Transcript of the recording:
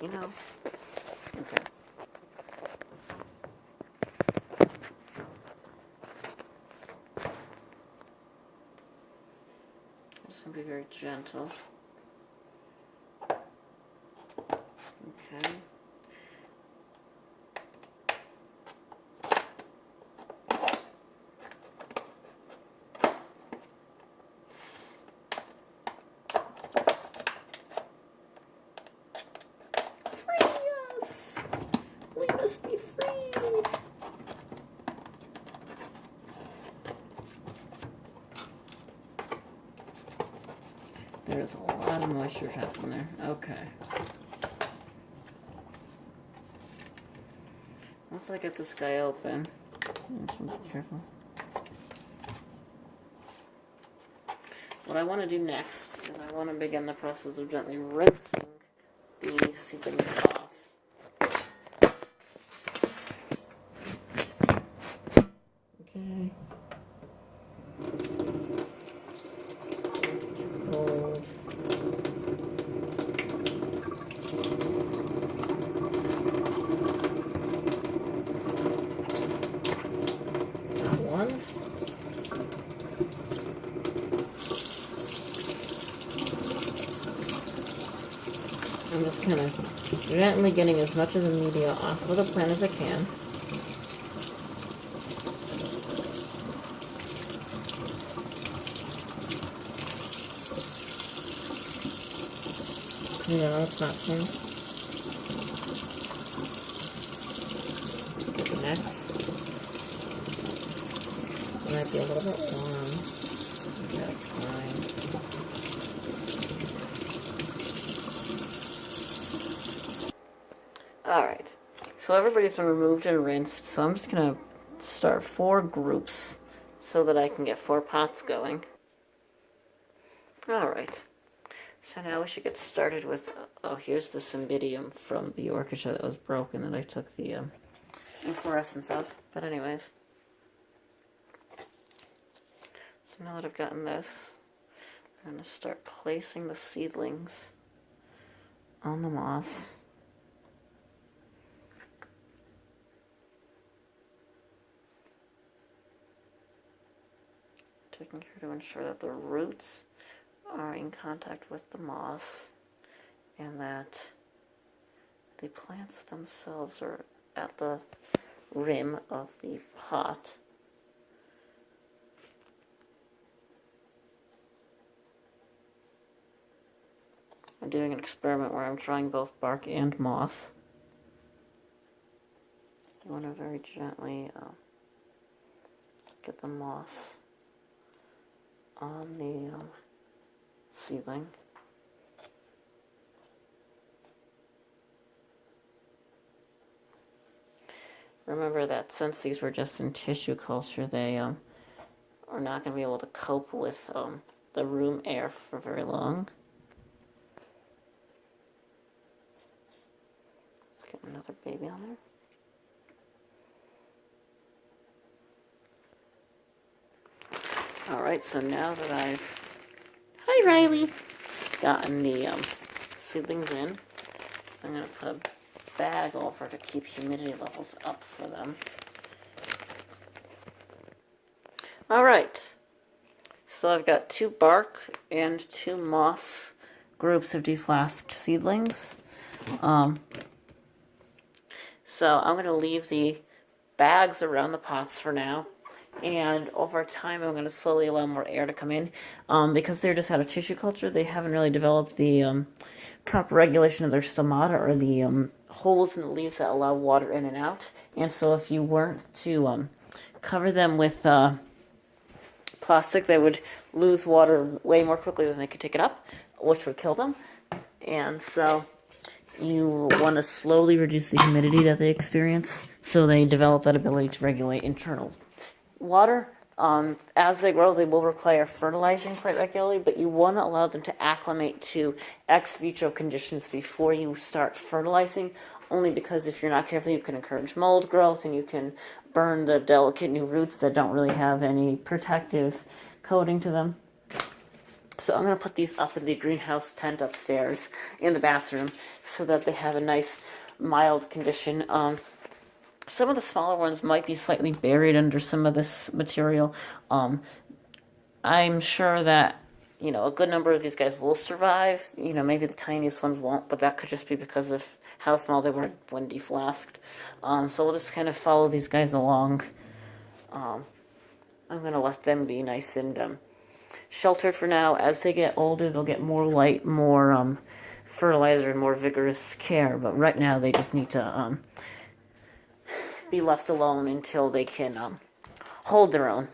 you know. Okay. I'm just going to be very gentle. Okay. Be free. There's a lot of moisture trapped in there. Okay. Once I get this guy open, just be careful. What I want to do next is I want to begin the process of gently rinsing the seedlings off. Okay. Cold. One. I'm just kind of gently getting as much of the media off of the plant as I can. No, it's not clean. Next. It might be a little bit warm. That's fine. Alright. So everybody's been removed and rinsed, so I'm just going to start 4 groups so that I can get 4 pots going. Alright. So now we should get started with, oh, here's the cymbidium from the orchid that was broken that I took the inflorescence of. But anyways. So now that I've gotten this, I'm going to start placing the seedlings on the moss. Taking care to ensure that the roots are in contact with the moss and that the plants themselves are at the rim of the pot. I'm doing an experiment where I'm trying both bark and moss. I want to very gently get the moss on the seedling. Remember that since these were just in tissue culture, they are not going to be able to cope with the room air for very long. Let's get another baby on there. Alright, so now that I've, hi Riley, gotten the seedlings in, I'm going to put a bag over to keep humidity levels up for them. Alright, so I've got 2 bark and 2 moss groups of deflasked seedlings. So I'm going to leave the bags around the pots for now. And over time, I'm going to slowly allow more air to come in. Because they're just out of tissue culture, they haven't really developed the proper regulation of their stomata or the holes in the leaves that allow water in and out. And so if you weren't to cover them with plastic, they would lose water way more quickly than they could take it up, which would kill them. And so you want to slowly reduce the humidity that they experience so they develop that ability to regulate internal water. As they grow, they will require fertilizing quite regularly, but you want to allow them to acclimate to ex vitro conditions before you start fertilizing, only because if you're not careful, you can encourage mold growth and you can burn the delicate new roots that don't really have any protective coating to them. So I'm going to put these up in the greenhouse tent upstairs in the bathroom so that they have a nice mild condition. Some of the smaller ones might be slightly buried under some of this material. I'm sure that, a good number of these guys will survive. Maybe the tiniest ones won't, but that could just be because of how small they were when deflasked. So we'll just kind of follow these guys along. I'm going to let them be nice and sheltered for now. As they get older, they'll get more light, more fertilizer, and more vigorous care. But right now, they just need to be left alone until they can hold their own.